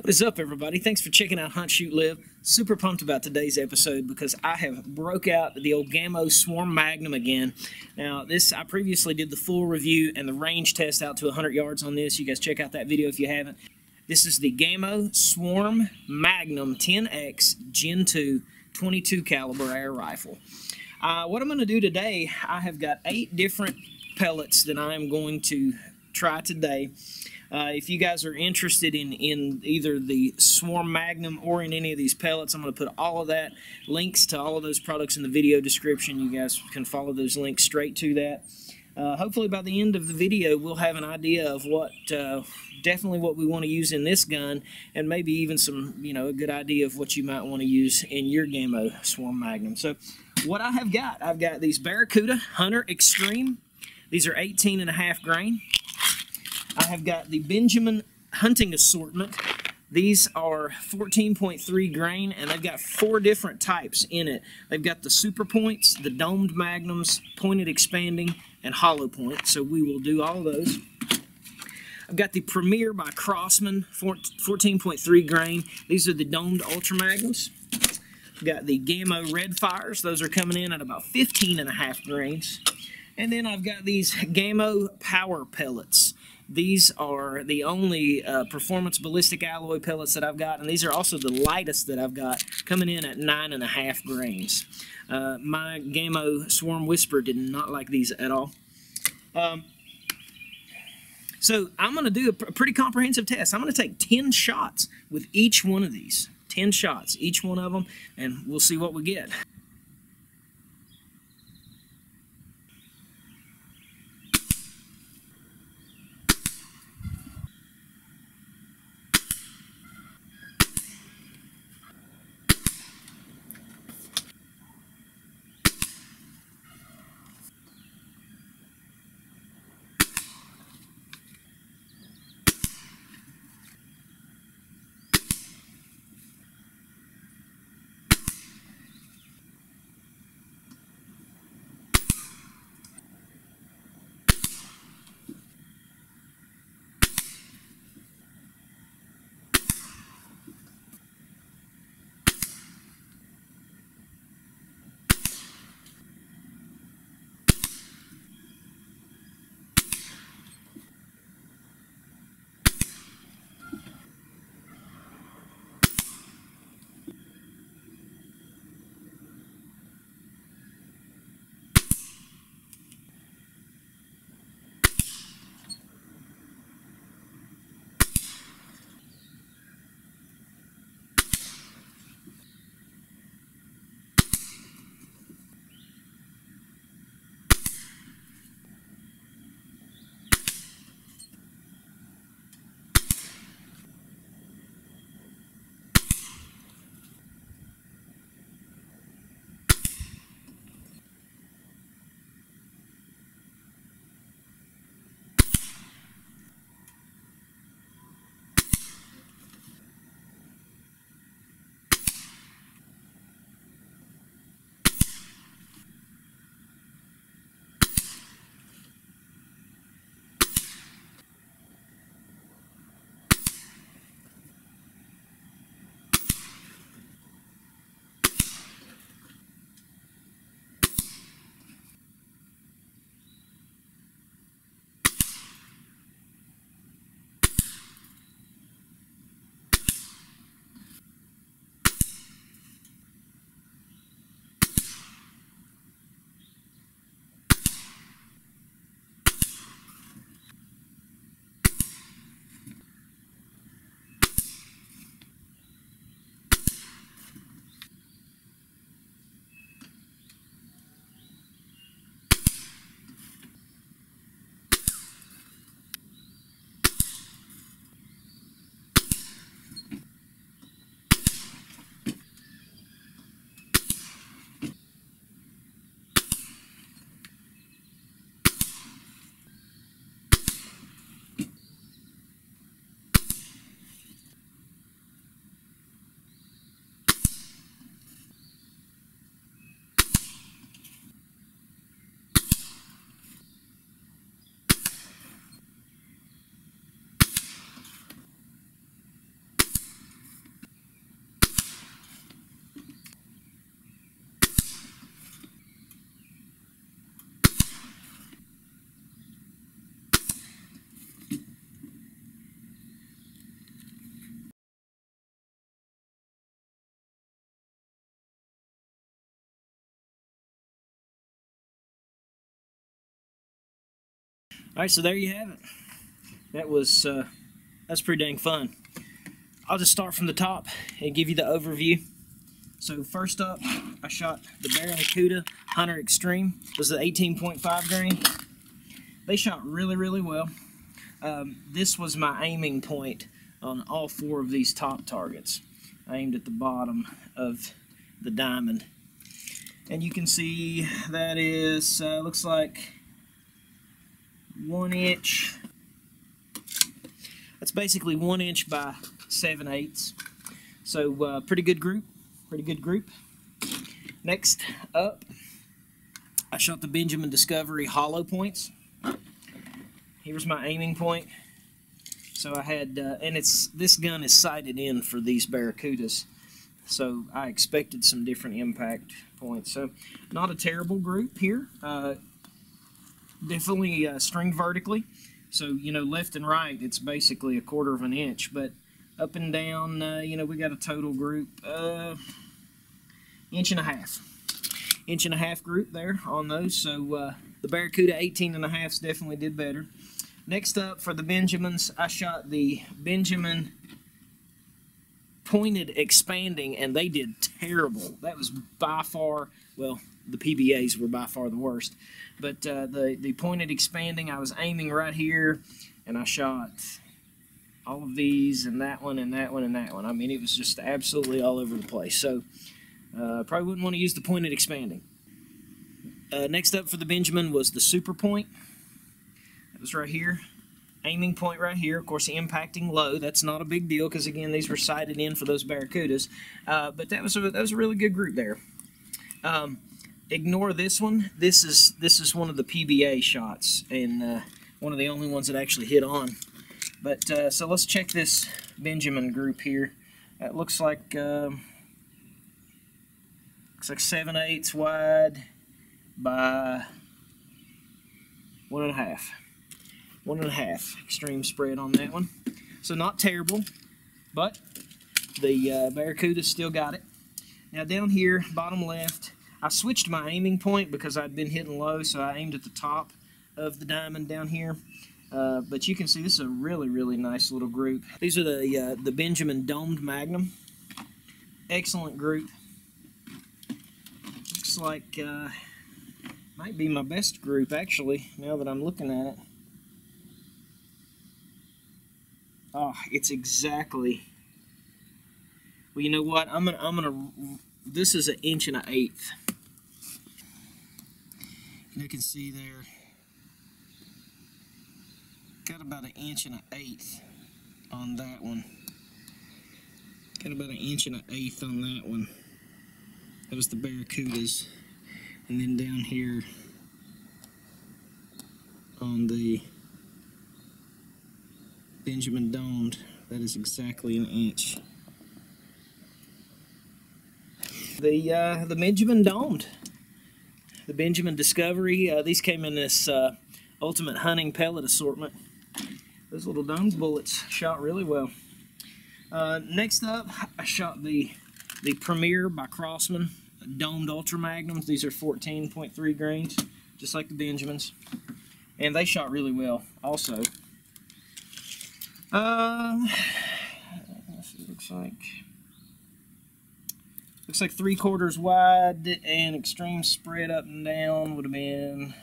What is up, everybody? Thanks for checking out Hunt, Shoot, Live. Super pumped about today's episode because I have broke out the old Gamo Swarm Magnum again. Now, I previously did the full review and the range test out to 100 yards on this. You guys check out that video if you haven't. This is the Gamo Swarm Magnum 10X Gen 2 22 caliber air rifle. What I'm going to do today, I have got 8 different pellets that I'm going to try today. If you guys are interested in either the Swarm Magnum or in any of these pellets, I'm going to put all of that, links to all of those products in the video description. You guys can follow those links straight to that. Hopefully by the end of the video, we'll have an idea of what, definitely what we want to use in this gun, and maybe even some, a good idea of what you might want to use in your Gamo Swarm Magnum. So what I have got, I've got these Baracuda Hunter Extreme. These are 18.5 grain. I have got the Benjamin Hunting Assortment. These are 14.3 grain, and they've got 4 different types in it. They've got the Super Points, the Domed Magnums, Pointed Expanding, and Hollow Point, so we will do all of those. I've got the Premier by Crosman, 14.3 grain. These are the Domed Ultra Magnums. I've got the Gamo Red Fires. Those are coming in at about 15.5 grains. And then I've got these Gamo Power Pellets. These are the only performance ballistic alloy pellets that I've got, and these are also the lightest that I've got, coming in at 9.5 grains. My Gamo Swarm Whisper did not like these at all. So I'm going to do a pretty comprehensive test. I'm going to take 10 shots with each one of these. 10 shots, each one of them, and we'll see what we get. All right, so there you have it. That was that's pretty dang fun. I'll just start from the top and give you the overview. So first up, I shot the Baracuda Hunter Extreme. This is an 18.5 grain. They shot really, really well. This was my aiming point on all 4 of these top targets. I aimed at the bottom of the diamond. And you can see that is, looks like 1 inch. That's basically 1 inch by 7/8. So pretty good group, pretty good group. Next up, I shot the Benjamin Discovery hollow points. Here's my aiming point. So I had, and this gun is sighted in for these Baracudas. So I expected some different impact points. So not a terrible group here. Definitely stringed vertically. So, you know, left and right, it's basically 1/4 of an inch. But up and down, you know, we got a total group, 1.5 inches. 1.5 inch group there on those. So the Baracuda 18.5s definitely did better. Next up for the Benjamins, I shot the Benjamin pointed expanding, and they did terrible. That was by far, well, the PBAs were by far the worst. But the pointed expanding, I was aiming right here, and I shot all of these, and that one, and that one, and that one. I mean, it was just absolutely all over the place. So probably wouldn't want to use the pointed expanding. Next up for the Benjamin was the super point. That was right here. Aiming point right here. Of course, impacting low. That's not a big deal because, again, these were sighted in for those Baracudas. But that was a really good group there. Ignore this one. This is one of the PBA shots, and one of the only ones that actually hit on. But so let's check this Benjamin group here. It looks like 7/8 wide by 1.5. 1.5 extreme spread on that one. So not terrible, but the Barracuda still got it. Now down here, bottom left, I switched my aiming point because I'd been hitting low, so I aimed at the top of the diamond down here. But you can see this is a really, really nice little group. These are the Benjamin Domed Magnum. Excellent group. Looks like might be my best group actually, now that I'm looking at it. Oh, it's exactly. Well, you know what? I'm gonna. This is 1 1/8 inches. You can see there. Got about 1 1/8 inches on that one. Got about 1 1/8 inches on that one. That was the Barracudas, and then down here on the Benjamin Domed, that is exactly 1 inch. The Benjamin Domed, the Benjamin Discovery. These came in this Ultimate Hunting Pellet Assortment. Those little domed bullets shot really well. Next up, I shot the Premier by Crosman Domed Ultra Magnums. These are 14.3 grains, just like the Benjamins, and they shot really well also. It looks like 3/4 wide, and extreme spread up and down would have been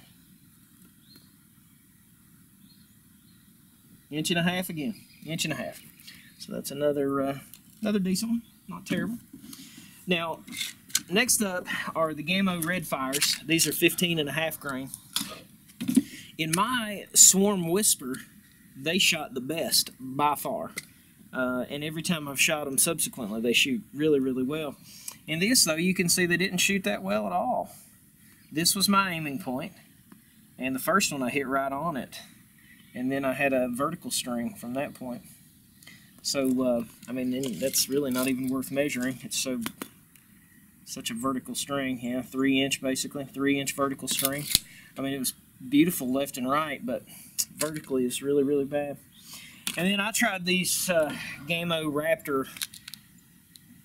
1.5 inches again, 1.5 inches. So that's another decent one, not terrible. Now, next up are the Gamo Red Fires. These are 15.5 grain. In my Swarm Whisper, they shot the best by far, and every time I've shot them subsequently, they shoot really, really well. In this, though, you can see they didn't shoot that well at all. This was my aiming point, and the first one I hit right on it, and then I had a vertical string from that point. So, I mean, that's really not even worth measuring. It's such a vertical string, yeah, 3 inch basically, 3 inch vertical string. I mean, it was beautiful left and right, but vertically it's really, really bad. And then I tried these Gamo Raptor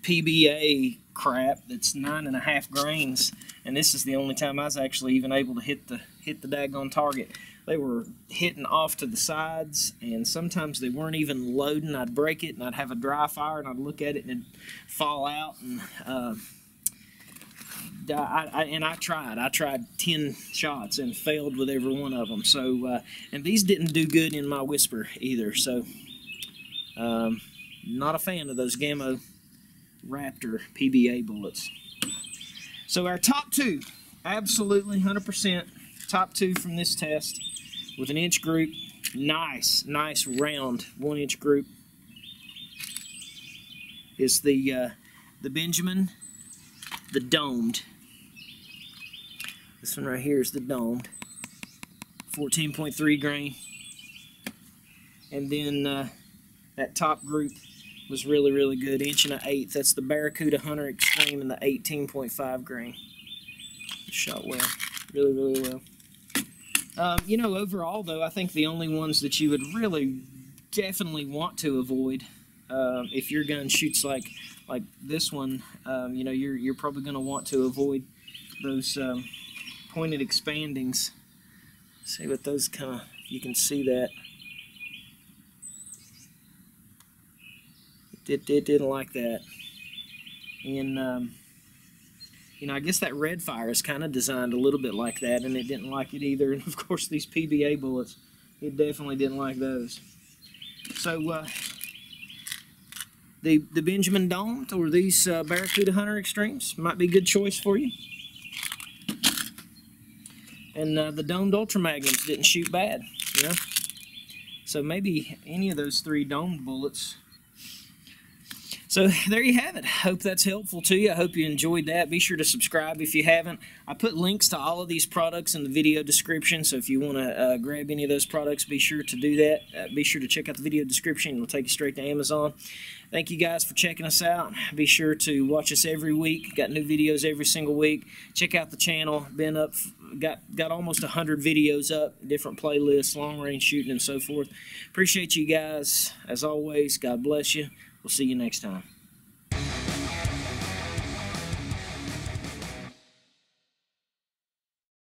PBA crap that's 9.5 grains, and this is the only time I was actually even able to hit hit the daggone target. They were hitting off to the sides, and sometimes they weren't even loading. I'd break it, and I'd have a dry fire, and I'd look at it, and it'd fall out. And I tried 10 shots and failed with every one of them. So, and these didn't do good in my whisper either. So, not a fan of those Gamo Raptor PBA bullets. So our top two, absolutely 100% top two from this test with an inch group. Nice round 1 inch group is the Benjamin, the Domed. This one right here is the Domed, 14.3 grain. And then that top group was really good, 1.1 inch. That's the Baracuda Hunter Extreme in the 18.5 grain. Shot well, really well. You know, overall though, I think the only ones that you would really definitely want to avoid, if your gun shoots like this one, you know, you're probably going to want to avoid those pointed expandings. See what those kind of, you can see that. It didn't like that. And, you know, I guess that Red Fire is kind of designed a little bit like that, and it didn't like it either. And, of course, these PBA bullets, it definitely didn't like those. So, the Benjamin Domed or these Baracuda Hunter Extremes might be a good choice for you. And the Domed Ultra Magnums didn't shoot bad, you know. So maybe any of those 3 domed bullets. So there you have it. Hope that's helpful to you. I hope you enjoyed that. Be sure to subscribe if you haven't. I put links to all of these products in the video description, so if you want to grab any of those products, be sure to do that. Be sure to check out the video description. It'll take you straight to Amazon. Thank you guys for checking us out. Be sure to watch us every week. Got new videos every single week. Check out the channel. Been up, got almost 100 videos up, different playlists, long range shooting and so forth. Appreciate you guys. As always, God bless you. We'll see you next time.